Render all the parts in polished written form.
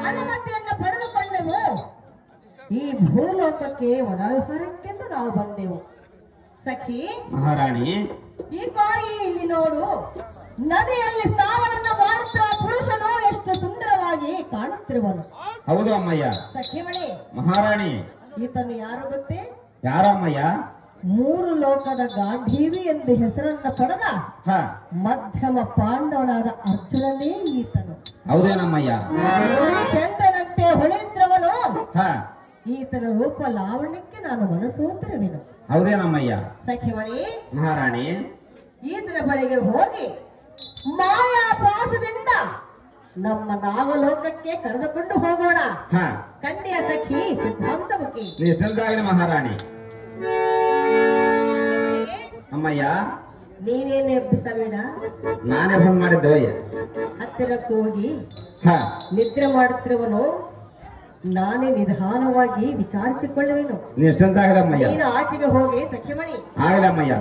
ಅನುಮತಿಯನ್ನು ಪಡೆದುಕೊಂಡೆವು. ಈ ಭೂಲೋಕಕ್ಕೆ ವನವಿಹಾರಕ್ಕೆಂದು ನಾವು ಬಂದೆವು. ಸಖಿ ಮಹಾರಾಣಿ, ಈ ಕಾಯಿ ಇಲ್ಲಿ ನೋಡು. ನದಿಯಲ್ಲಿ ಸ್ನಾನವನ್ನು ಮಾಡುತ್ತಿರುವ ಪುರುಷನು ಎಷ್ಟು ಸುಂದರವಾಗಿ ಕಾಣುತ್ತಿರುವನು. ಹೌದು ಅಮ್ಮಯ್ಯ. ಸಖಿಮಣಿ ಮಹಾರಾಣಿ, ಈತನು ಯಾರು ಗೊತ್ತೇ? ಯಾರಮ್ಮಯ್ಯ? 3 ಲೋಕದ ಗಾಂಧೀವಿ ಎಂದು ಹೆಸರನ್ನ ಪಡೆದ ಮಧ್ಯಮ ಪಾಂಡವನಾದ ಅರ್ಜುನನೇ ಈತನು. ಹೌದೇನಮ್ಮಯ್ಯ? ಚಂದ್ರನಂತೆ ಹೊಳೆಂದ್ರವನು. ಈತನ ರೂಪ ಲಾವಣ್ಯಕ್ಕೆ ನಾನು ಮನಸೋತಿರುವೆನು. ಹೌದೇನಮ್ಮಯ್ಯ? ಸಖಿಮಣಿ ಮಹಾರಾಣಿ, ಈತನ ಬಳಿಗೆ ಹೋಗಿ ಮಾಯಾ ಪಾಶದಿಂದ ನಮ್ಮ ನಾಗಲೋಕಕ್ಕೆ ಕರೆದುಕೊಂಡು ಹೋಗೋಣ. ಕಂಡಿಯ ಸಖಿ ಸಿದ್ಧಾಂಸಮುಖಿ. ಎಷ್ಟೊಂದಾಗಲಿ ಮಹಾರಾಣಿ. ಅಮ್ಮಯ್ಯ, ನೀನೇನು ಎಬ್ಬಿಸಬೇಡ. ನಾನೇ ಫೋನ್ ಮಾಡಿದ್ದವಯ್ಯ. ಹತ್ತಿರಕ್ಕೆ ಹೋಗಿ ನಿದ್ರೆ ಮಾಡುತ್ತಿರುವನು ನಾನೇ ನಿಧಾನವಾಗಿ ವಿಚಾರಿಸಿಕೊಳ್ಳುವೆನು. ಎಷ್ಟೊಂದಾಗಲಮ್ಮಯ್ಯ. ನೀನು ಆಚೆಗೆ ಹೋಗಿ ಸಖಿಮಣಿ. ಆಗಲಮ್ಮಯ್ಯ.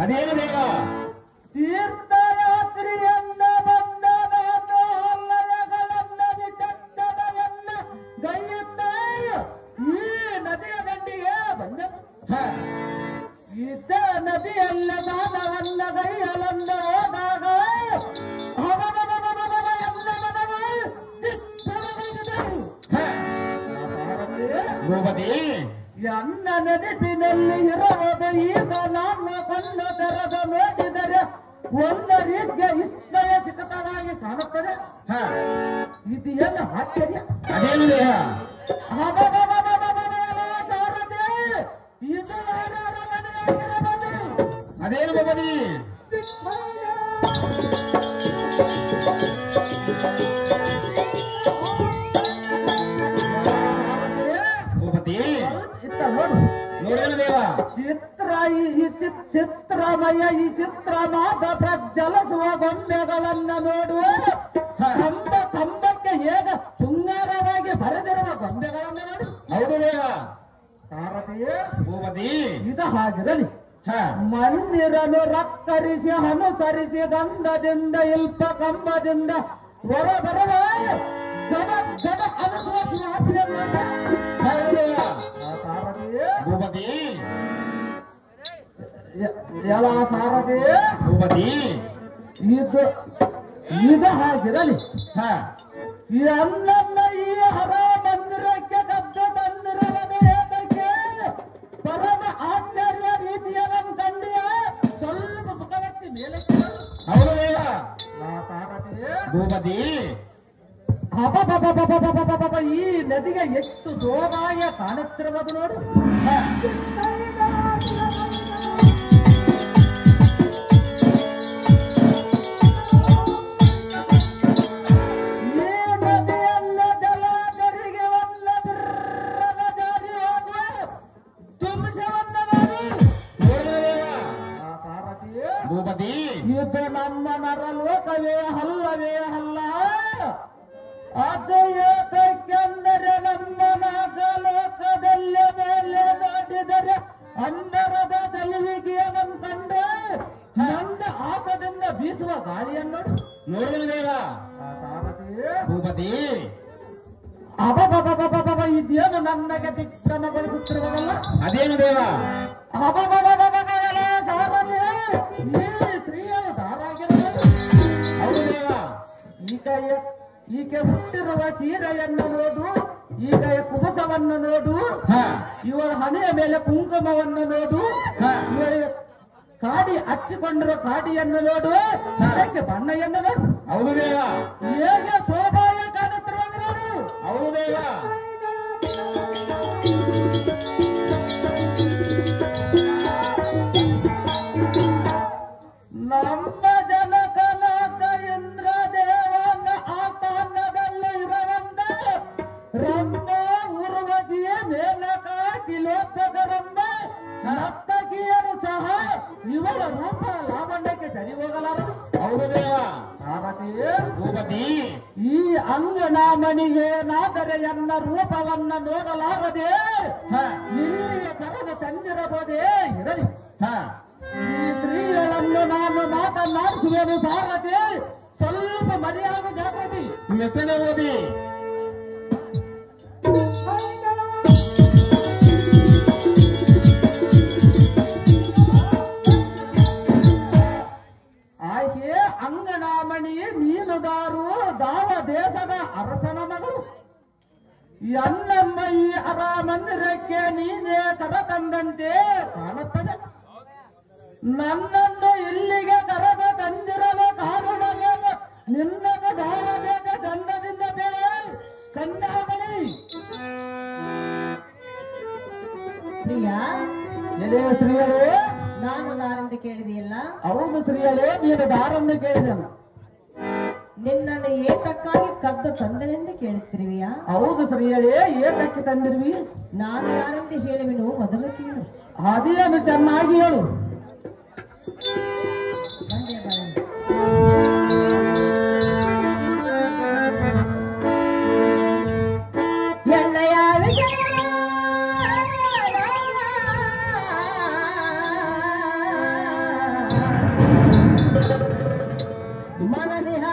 ಅದೇನು ಬೇಗ ತೀರ್ಥಯಾತ್ರಿಯನ್ನ ಬಂದನ ಅಲ್ಲಯಗಳನ್ನ ವಿಚಕ್ಷಣೆಯನ್ನ ಗೈಯುತ್ತ ಈ ನದಿಯ ದಂಡಿಗೆ ಬಂದನು. ಇದ್ದ ನದಿಯಲ್ಲ ಮಾನವನ್ನ ಗೈಯಲನ್ನ ಹೋದಾಗ ಎನ್ನ ನೆನಪಿನಲ್ಲಿ ಇರುವುದು ಈಗ ನಾನು ಕಣ್ಣು ತೆರೆದ ನೋಡಿದರೆ ಒಂದು ರೀತಿಯ ಇಷ್ಟಯ ಸಿಖತವಾಗಿ ಕಾಣುತ್ತದೆ. ಇದು ಏನು ಆಶ್ಚರ್ಯ! ಅದೇನು ಭೂಪತಿ? ನೋಡೇನು ದೇವ? ಚಿತ್ರಮಯ ಈ ಚಿತ್ರನಾದ ಪ್ರಜ್ವಲಿಸುವ ಗೊಂಬೆಗಳನ್ನ ನೋಡುವ ಕಂಬಕ್ಕೆ ಹೇಗ ಶೃಂಗಾರವಾಗಿ ಬರೆದಿರುವ ಗೊಂಬೆಗಳನ್ನ ನೋಡಿ. ಹೌದು ದೇವ. ಸಾರಥಿಯೇ ಭೂಪತಿ, ಇದು ಹಾಗಿರಲಿ. ಮಂದಿರನು ರಕ್ಕರಿಸಿ ಅನುಸರಿಸಿ ದಂಡದಿಂದ ಇಲ್ಪ ಕಂಬದಿಂದ ಹೊರಬರುವ ಗಡ ಗಡ ಅನುಭವಿಸುವ ಭೂಪತಿ ಎಲ್ಲ ಸಾರಥಿ ಭೂಪತಿ, ಇದು ಹಾಗಿರಲಿ. ಈ ಅನ್ನನ್ನ ಈ ಹರ ಮಂದಿರಕ್ಕೆ ಕದ್ದು ತಂದಿರುವುದು ಏತಕ್ಕೆ? ಪರಮ ಆಶ್ಚರ್ಯ ರೀತಿಯ ನಮ್ಮ ಕಂಡಿಯ ಸ್ವಲ್ಪ ಮುಖವತ್ತಿ ಮೇಲೆ. ಹೌದು ದೇವ. ಸಾರಥಿ ಭೂಪತಿ, ಈ ನದಿಗೆ ಎಷ್ಟು ಜೋರಾಯ ಕಾಣುತ್ತಿರುವುದು ನೋಡು. ಈ ನದಿಯನ್ನ ಜಲಚರಿಗೆ ಒಲ್ಲ ಬಿರ್ರದ ಜಾರಿ ಹೋಗುವ ತುಂಬಿಸವನ್ನ ಭೂಪತಿ, ಇದು ನಮ್ಮ ನರಲೋಕವೇ ಅಲ್ಲವೇ ಅಲ್ಲ. ಅದು ಏತಕ್ಕೆಂದರೆ ನಮ್ಮ ನಾಗಲೋಕದಲ್ಲಿ ಮೇಲೆ ನೋಡಿದರೆ ಅನ್ನರದ ತಲುವಿಗೆಯನ್ನು ಕಂಡು ನನ್ನ ಆಸದಿಂದ ಬೀಸುವ ಗಾಳಿಯನ್ನು ನೋಡಿದ ದೇವ. ಭೂಪತಿ, ಇದೇನು ನನಗೆ ದಿಕ್ರಮಗೊಳಿಸುತ್ತಿರುವುದಲ್ಲ. ಅದೇನು ದೇವ? ಸ್ತ್ರೀಯರು ಸಾರಾಗಿರುವುದು. ಹೌದು ದೇವ. ಈಕೆ ಹುಟ್ಟಿರುವ ಸೀರೆಯನ್ನು ನೋಡು, ಈಗ ಕುಮುಸವನ್ನು ನೋಡು, ಇವಳ ಹಣೆಯ ಮೇಲೆ ಕುಂಕುಮವನ್ನು ನೋಡು, ಇವಳ ಕಾಡಿ ಹಚ್ಚಿಕೊಂಡಿರೋ ಕಾಡಿಯನ್ನು ನೋಡು, ಅದಕ್ಕೆ ಬಣ್ಣವನ್ನು ನೋಡು. ಹೌದು ದೇವ. ಹೇಗೆ ಶೋಭಾಯ ಕಾಣುತ್ತಿರುವಾಗ ನೋಡು. ಹೌದು ದೇವ. ನಮ್ಮ ಜನಕನಾಥ ಇಂದ್ರ ದೇವನ ಆಸ್ಥಾನದಲ್ಲಿ ಇರುವಂತ ರಮ್ಮ ಉರ್ವಜಿಯ ಮೇಲಕ ಕಿಲೋತ್ತಕರಮ್ಮ ನರ್ತಕಿಯರು ಸಹ ಇವರ ರೂಪ ಲಾವಣ್ಯಕ್ಕೆ ಸರಿ ಹೋಗಲಾರದು. ಹೌದು ದೇವ. ಭೂಪತಿ ಭೂಪತಿ ಈ ಅಂಗನಾಮಣಿಗೇನಾದರೆ ಎನ್ನ ರೂಪವನ್ನ ನೋಡಲಾಗದೆ ಇಲ್ಲಿಯ ಕರೆದು ತಂದಿರಬಹುದೇ ಇರಲಿ. ಈ ಸ್ತ್ರೀಗಳನ್ನು ನಾನು ಮಾತನಾಡಿಸುವುದು ಸಾರದೆ ಸ್ವಲ್ಪ ಮರ್ಯಾದ ಜಾಗೃತಿ ಮೆಸನೆ ಓದಿ. ಆಕೆ ಅಂಗನಾಮಣಿ ಮೀನುಗಾರು ದಾವ ದೇಶದ ಅರಸನ ಮಗಳು. ಎನ್ನಮ್ಮ ಈ ಅರಾಮಂದಿರಕ್ಕೆ ನೀನೇ ಕರೆತಂದಂತೆ ಕಾಣುತ್ತದೆ. ನನ್ನನ್ನು ಇಲ್ಲಿಗೆ ಕರೆದು ತಂದಿರಲು ಕಾರಣವೇನು? ನಿನ್ನನ್ನು ದಾರಬೇಕ ದಂಡದಿಂದ ಬೇರೆ ಕನ್ಯಾಮಣಿ. ಪ್ರಿಯಾ, ಎಲೆ ಶ್ರೀಯರೇ, ನಾನು ದಾರಿಂದ ಕೇಳಿದೆಯಲ್ಲ. ಹೌದು ಶ್ರೀಯರೇ, ನೀನು ದಾರನ್ನು ಕೇಳಿದನು. ನಿನ್ನನ್ನು ಏತಕ್ಕಾಗಿ ಕದ್ದು ತಂದನೆಂದು ಕೇಳುತ್ತಿರುವಿಯಾ? ಹೌದು ಶ್ರೀಯರೇ, ಏತಕ್ಕೆ ತಂದಿರುವಿ? ನಾನು ಯಾರೆಂದು ಹೇಳುವೆನು ಮೊದಲು ಕೇಳು. ಅದೇನು ಚೆನ್ನಾಗಿ ಹೇಳು. ಬಂದೆ ಬರಲಿ. ಮನದಿಹ